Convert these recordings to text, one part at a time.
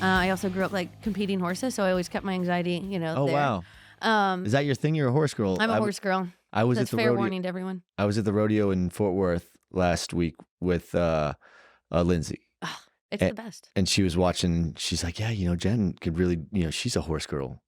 I also grew up like competing horses, so I always kept my anxiety, Oh, there. wow. Is that your thing? You're a horse girl. I'm a horse girl. I was That's at the fair rodeo. warning to everyone. I was at the rodeo in Fort Worth last week with Lindsay. Oh, it's and, the best. and she was watching. She's like, yeah, Jen could really, she's a horse girl.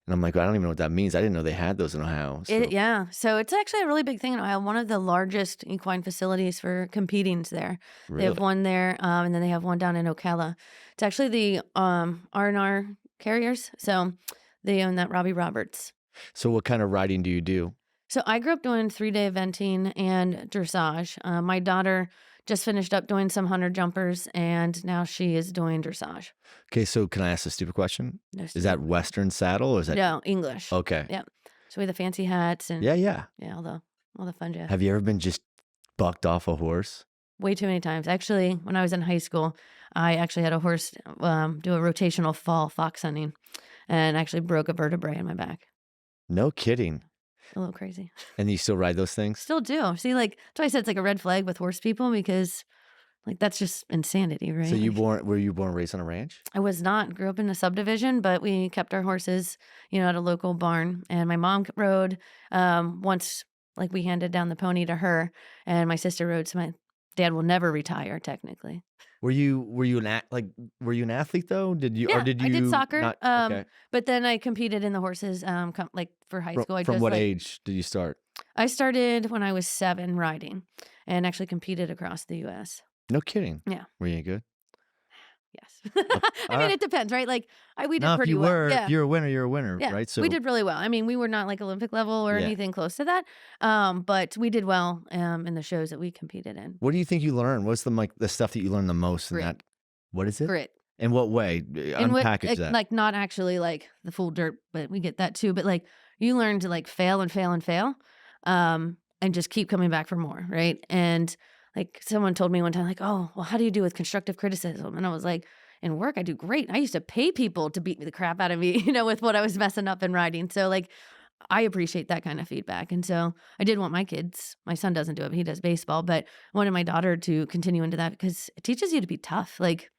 And I'm like, I don't even know what that means. I didn't know they had those in Ohio. So. Yeah. So it's actually a really big thing in Ohio. One of the largest equine facilities for competing's there. Really? They have one there, and then they have one down in Ocala. It's actually the R&R carriers. So they own that Robbie Roberts. So what kind of riding do you do? So I grew up doing 3-day eventing and dressage. My daughter just finished up doing some hunter jumpers, and now she is doing dressage. Okay, so can I ask a stupid question? No Is that Western saddle or is that? No, English. Okay. Yeah. So we have the fancy hats and Yeah. all the fun jazz. Have you ever been just bucked off a horse? Way too many times. Actually, when I was in high school, I actually had a horse do a rotational fall fox hunting, and actually broke a vertebrae in my back. No kidding. A little crazy. And you still ride those things? Still do. See, like that's why I said it's like a red flag with horse people, because like that's just insanity, right? So were you born and raised on a ranch? I was not. Grew up in a subdivision, but we kept our horses, at a local barn. And my mom rode once. Like we handed down the pony to her, and my sister rode. So my dad will never retire, technically. Were you an athlete though? Did you? Yeah, or did you? I did soccer. Not, okay. But then I competed in the horses. Like for high school. From what age did you start? I started when I was 7 riding, and actually competed across the U.S. No kidding. Yeah. Were you good? Yes. I mean, it depends, right? Like we did pretty well. If you're a winner, you're a winner, Yeah. right? So we did really well. I mean, we were not like Olympic level or anything close to that, but we did well in the shows that we competed in. What do you think you learned? What's the stuff that you learned the most Grit. in that? What is it? Grit. In what way? Unpackage that. Like not actually like the full dirt, but we get that too. But like you learn to like fail and fail and fail, and just keep coming back for more, right? And like someone told me one time, like, oh, well, how do you do with constructive criticism? And I was like, in work, I do great. I used to pay people to beat the crap out of me, with what I was messing up in writing. So like, I appreciate that kind of feedback. And so I did want my kids, my son doesn't do it, but he does baseball, but I wanted my daughter to continue into that because it teaches you to be tough. Like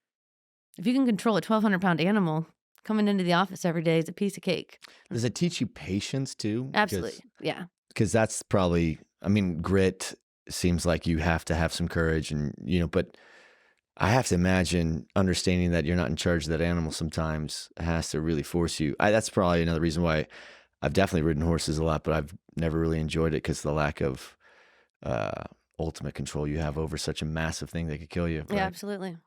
if you can control a 1,200-pound animal, coming into the office every day is a piece of cake. Does it teach you patience too? Absolutely. Yeah. Because that's probably, grit seems like you have to have some courage and, but I have to imagine understanding that you're not in charge of that animal sometimes has to really force you. That's probably another reason why I've definitely ridden horses a lot, but I've never really enjoyed it because of the lack of ultimate control you have over such a massive thing that could kill you. Right? Yeah, absolutely.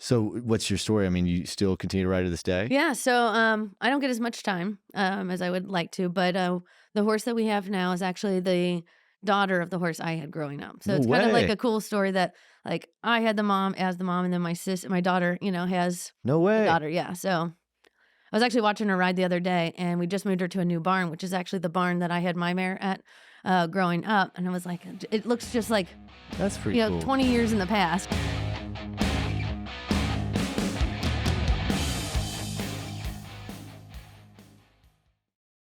So what's your story? You still continue to ride to this day? Yeah. So I don't get as much time as I would like to, but the horse that we have now is actually the daughter of the horse I had growing up. So it's kind of like a cool story that like I had the mom, and then my daughter, has no way. The daughter. Yeah. So I was actually watching her ride the other day, and we just moved her to a new barn, which is actually the barn that I had my mare at growing up. And I was like, it looks just like, that's pretty cool. 20 years in the past.